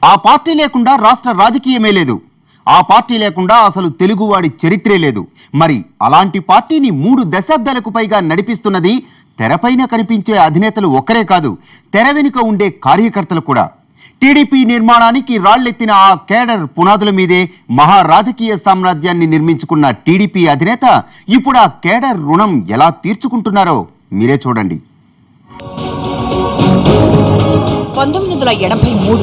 ఆ పార్టీ లేకుండా రాష్ట్ర రాజకీయమే లేదు. ఆ పార్టీ లేకుండా అసలు తెలుగువాడి చరిత్రే లేదు. మరి అలాంటి పార్టీని 3 దశాబ్దాలకు పైగా నడిపిస్తున్నది తెరపైన కనిపించే అధినేతలు ఒక్కరే కాదు, తెర వెనుక ఉండే కార్యకర్తలు కూడా. టీడీపీ నిర్మాణానికి రాళ్లెత్తిన ఆ కేడర్ పునాదుల మీదే మహా రాజకీయ సామ్రాజ్యాన్ని నిర్మించుకున్న టీడీపీ అధినేత ఇప్పుడు ఆ కేడర్ రుణం ఎలా తీర్చుకుంటున్నారో మీరే చూడండి. 1983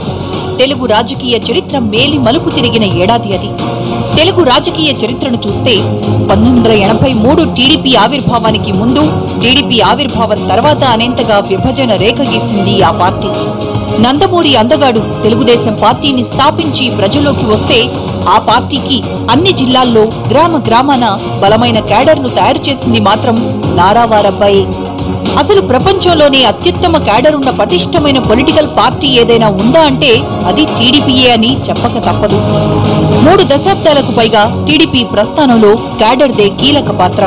తెలుగు రాజకీయ చరిత్ర మేలి మలుపు తిరిగిన ఏడాది అది. తెలుగు రాజకీయ చరిత్రను చూస్తే 1983 టీడీపీ ఆవిర్భావానికి ముందు, టీడీపీ ఆవిర్భావం తర్వాత అనేంతగా విభజన రేఖ గీసింది ఆ పార్టీ. నందమూరి అందగాడు తెలుగుదేశం పార్టీని స్థాపించి ప్రజల్లోకి వస్తే ఆ పార్టీకి అన్ని జిల్లాల్లో గ్రామ గ్రామాన బలమైన క్యాడర్ను తయారు చేసింది మాత్రం నారావారబ్బాయే. అసలు ప్రపంచంలోనే అత్యుత్తమ క్యాడర్ ఉన్న పటిష్టమైన పొలిటికల్ పార్టీ ఏదైనా ఉందా అంటే అది టీడీపీయే అని చెప్పక తప్పదు. 3 దశాబ్దాలకు పైగా టీడీపీ ప్రస్థానంలో క్యాడర్దే కీలక పాత్ర.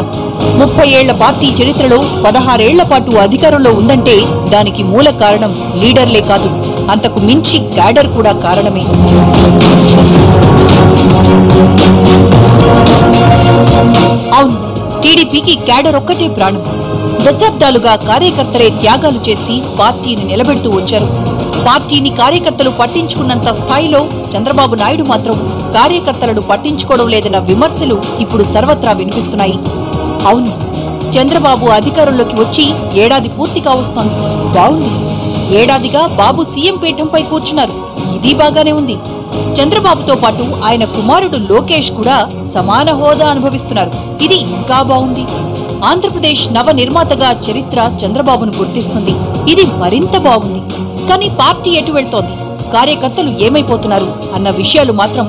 30 ఏళ్ల పార్టీ చరిత్రలో 16 ఏళ్ల పాటు అధికారంలో ఉందంటే దానికి మూల కారణం లీడర్లే కాదు, అంతకు మించి క్యాడర్ కూడా కారణమే. అవును, టీడీపీకి క్యాడర్ ఒక్కటే ప్రాణం. దశాబ్దాలుగా కార్యకర్తలే త్యాగాలు చేసి పార్టీని నిలబెడుతూ వచ్చారు. పార్టీని కార్యకర్తలు పట్టించుకున్నంత స్థాయిలో చంద్రబాబు నాయుడు మాత్రం కార్యకర్తలను పట్టించుకోవడం లేదన్న విమర్శలు ఇప్పుడు సర్వత్రా వినిపిస్తున్నాయి. అవును, చంద్రబాబు అధికారంలోకి వచ్చి ఏడాది పూర్తి కావస్తోంది. బాగుంది, ఏడాదిగా బాబు సీఎం పీఠంపై కూర్చున్నారు, ఇది బాగానే ఉంది. చంద్రబాబుతో పాటు ఆయన కుమారుడు లోకేష్ కూడా సమాన హోదా అనుభవిస్తున్నారు, ఇది ఇంకా బాగుంది. ఆంధ్రప్రదేశ్ నవ నిర్మాతగా చరిత్ర చంద్రబాబును గుర్తిస్తుంది, ఇది మరింత బాగుంది. కానీ పార్టీ ఎటు వెళ్తోంది, కార్యకర్తలు ఏమైపోతున్నారు అన్న విషయాలు మాత్రం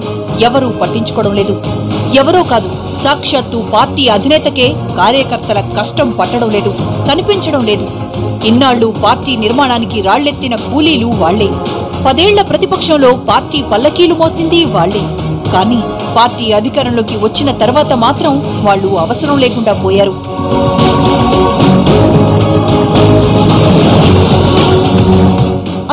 ఎవరూ పట్టించుకోవడం లేదు. ఎవరో కాదు, సాక్షాత్తు పార్టీ అధినేతకే కార్యకర్తల కష్టం పట్టడం లేదు, కనిపించడం లేదు. ఇన్నాళ్లు పార్టీ నిర్మాణానికి రాళ్లెత్తిన కూలీలు వాళ్లే, 10 ఏళ్ల ప్రతిపక్షంలో పార్టీ పల్లకీలు మోసింది వాళ్లే. కానీ పార్టీ అధికారంలోకి వచ్చిన తర్వాత మాత్రం వాళ్లు అవసరం లేకుండా పోయారు.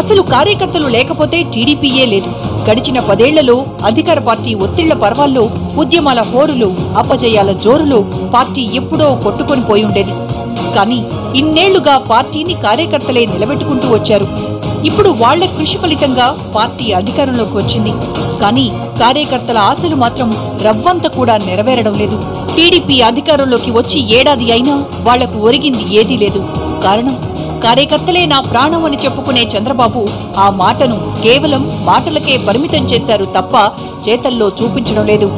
అసలు కార్యకర్తలు లేకపోతే టీడీపీయే లేదు. గడిచిన 10 ఏళ్లలో అధికార పార్టీ ఒత్తిళ్ల పర్వాల్లో, ఉద్యమాల హోరులో, అపజయాల జోరులో పార్టీ ఎప్పుడో కొట్టుకొని పోయి ఉండేది. కానీ ఇన్నేళ్లుగా పార్టీని కార్యకర్తలే నిలబెట్టుకుంటూ వచ్చారు. ఇప్పుడు వాళ్ల కృషి ఫలితంగా పార్టీ అధికారంలోకి వచ్చింది. కానీ కార్యకర్తల ఆశలు మాత్రం రవ్వంత కూడా నెరవేరడం లేదు. టీడీపీ అధికారంలోకి వచ్చి ఏడాది అయినా వాళ్లకు ఒరిగింది ఏదీ లేదు. కారణం, కార్యకర్తలే నా ప్రాణం అని చెప్పుకునే చంద్రబాబు ఆ మాటను కేవలం మాటలకే పరిమితం చేశారు తప్ప చేతల్లో చూపించడం లేదు.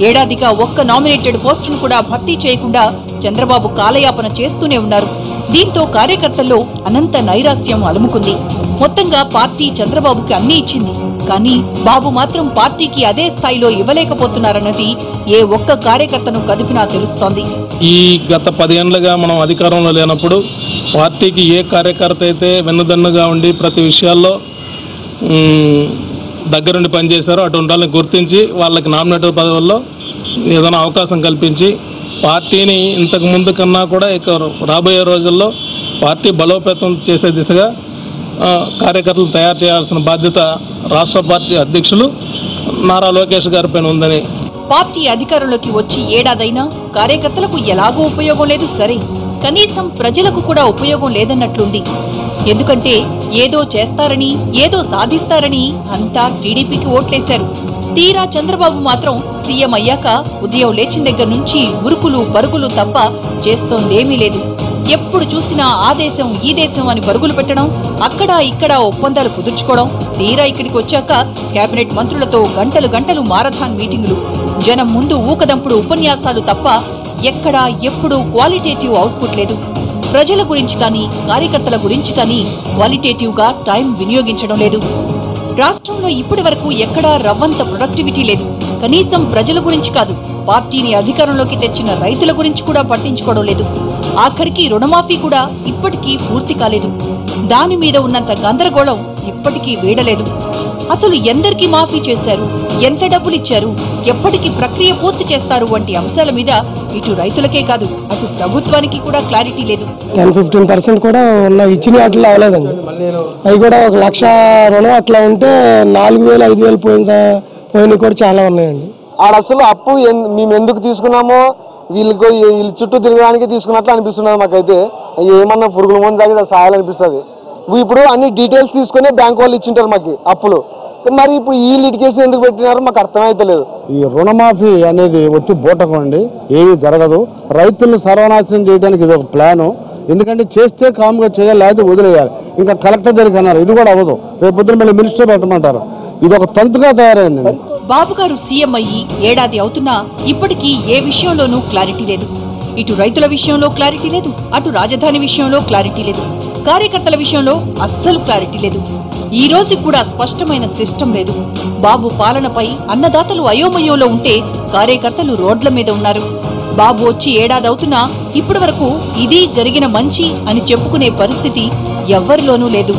ఏడాదిగా ఒక్క నామినేటెడ్ పోస్టును కూడా భర్తీ చేయకుండా చంద్రబాబు కాలయాపన చేస్తూనే ఉన్నారు. దీంతో కార్యకర్తల్లో అనంత నైరాస్యం అలుముకుంది. మొత్తంగా పార్టీ చంద్రబాబుకి అన్నీ ఇచ్చింది, కానీ బాబు మాత్రం పార్టీకి అదే స్థాయిలో ఇవ్వలేకపోతున్నారన్నది ఏ ఒక్క కార్యకర్తను కదిపినా తెలుస్తోంది. ఈ గత 10 ఏళ్లుగా మనం అధికారంలో లేనప్పుడు పార్టీకి ఏ కార్యకర్త అయితే వెన్నుదన్నుగా ఉండి ప్రతి విషయాల్లో దగ్గరుండి పనిచేశారో అటువంటి వాళ్ళని గుర్తించి వాళ్ళకి నామినేటెడ్ పదవుల్లో ఏదైనా అవకాశం కల్పించి పార్టీని ఇంతకు ముందు కన్నా కూడా ఇక రాబోయే రోజుల్లో పార్టీ బలోపేతం చేసే దిశగా కార్యకర్తలు తయారు చేయాల్సిన బాధ్యత రాష్ట్ర పార్టీ అధ్యక్షులు నారా లోకేష్ గారిపైన ఉందని. పార్టీ అధికారంలోకి వచ్చి ఏడాదైనా కార్యకర్తలకు ఎలాగో ఉపయోగం లేదు సరే, కనీసం ప్రజలకు కూడా ఉపయోగం లేదన్నట్లుంది. ఎందుకంటే ఏదో చేస్తారని, ఏదో సాధిస్తారని అంతా టీడీపీకి ఓట్లేశారు. తీరా చంద్రబాబు మాత్రం సీఎం అయ్యాక ఉదయం లేచిన దగ్గర నుంచి ఉరుకులు పరుగులు తప్ప చేస్తోందేమీ లేదు. ఎప్పుడు చూసినా ఆ దేశం ఈ దేశం అని పరుగులు పెట్టడం, అక్కడ ఇక్కడ ఒప్పందాలు కుదుర్చుకోవడం, తీరా ఇక్కడికి వచ్చాక కేబినెట్ మంత్రులతో గంటలు గంటలు మారథాన్ మీటింగులు, జనం ముందు ఊకదంపుడు ఉపన్యాసాలు తప్ప ఎక్కడా ఎప్పుడూ క్వాలిటేటివ్ అవుట్పుట్ లేదు. ప్రజల గురించి కానీ కార్యకర్తల గురించి కానీ క్వాలిటేటివ్ గా టైం వినియోగించడం లేదు. రాష్ట్రంలో ఇప్పటి వరకు ఎక్కడా రవ్వంత ప్రొడక్టివిటీ లేదు. కనీసం ప్రజల గురించి కాదు, పార్టీని అధికారంలోకి తెచ్చిన రైతుల గురించి కూడా పట్టించుకోవడం లేదు. ఆఖరికి రుణమాఫీ కూడా ఇప్పటికీ పూర్తి కాలేదు. దాని మీద ఉన్నంత గందరగోళం ఇప్పటికీ వీడలేదు. అసలు ఎందరికి మాఫీ చేశారు, ఎంత డబ్బులు ఇచ్చారు, ఎప్పటికి ప్రక్రియ పూర్తి చేస్తారు వంటి అంశాల మీద ఇటు రైతులకే కాదు అటు ప్రభుత్వానికి కూడా క్లారిటీ లేదు. 10-15% కూడా ఇచ్చిన వాటిలో అవ్వలేదండి. అవి కూడా 1,00,000 రుణం అట్లా ఉంటే 4,000 5,000 పోయినవి కూడా చాలా ఉన్నాయండి. ఆడ అసలు అప్పు మేము ఎందుకు తీసుకున్నామో వీళ్ళు చుట్టూ తిరగడానికి తీసుకున్నట్లు అనిపిస్తున్నది మాకైతే. ఏమన్నా పురుగుల మందు తాగి సాయాలనిపిస్తుంది. ఇప్పుడు అన్ని డీటెయిల్స్ తీసుకునే బ్యాంక్ వాళ్ళు ఇచ్చింటారు మాకు అప్పులు. మరి ఇప్పుడు ఈ లిటికేషన్ ఎందుకు పెట్టినారో మాకు అర్థమైతలేదు. ఈ రుణమాఫీ అనేది ఒట్టి బూటకం అండి, ఏమీ జరగదు. రైతులను సర్వనాశనం చేయడానికి ఇది ఒక ప్లాను. ఎందుకంటే చేస్తే కామ్గా చేయాలి, లేకపోతే వదిలేయాలి. ఇంకా కలెక్టర్ దగ్గరికి అన్నారు, ఇది కూడా అవ్వదు. రేపు పొద్దున మళ్ళీ మినిస్టర్ పెట్టమంటారు. ఇది ఒక తంతుగా తయారైంది. బాబు గారు సీఎం అయ్యి ఏడాది అవుతున్నా ఇప్పటికీ ఏ విషయంలోనూ క్లారిటీ లేదు. ఇటు రైతుల విషయంలో క్లారిటీ లేదు, అటు రాజధాని విషయంలో క్లారిటీ లేదు, కార్యకర్తల విషయంలో అస్సలు క్లారిటీ లేదు. ఈ రోజు కూడా స్పష్టమైన సిస్టమ్ లేదు. బాబు పాలనపై అన్నదాతలు అయోమయంలో ఉంటే కార్యకర్తలు రోడ్ల మీద ఉన్నారు. బాబు వచ్చి ఏడాది అవుతున్నా ఇప్పటి వరకు ఇది జరిగిన మంచి అని చెప్పుకునే పరిస్థితి ఎవ్వరిలోనూ లేదు.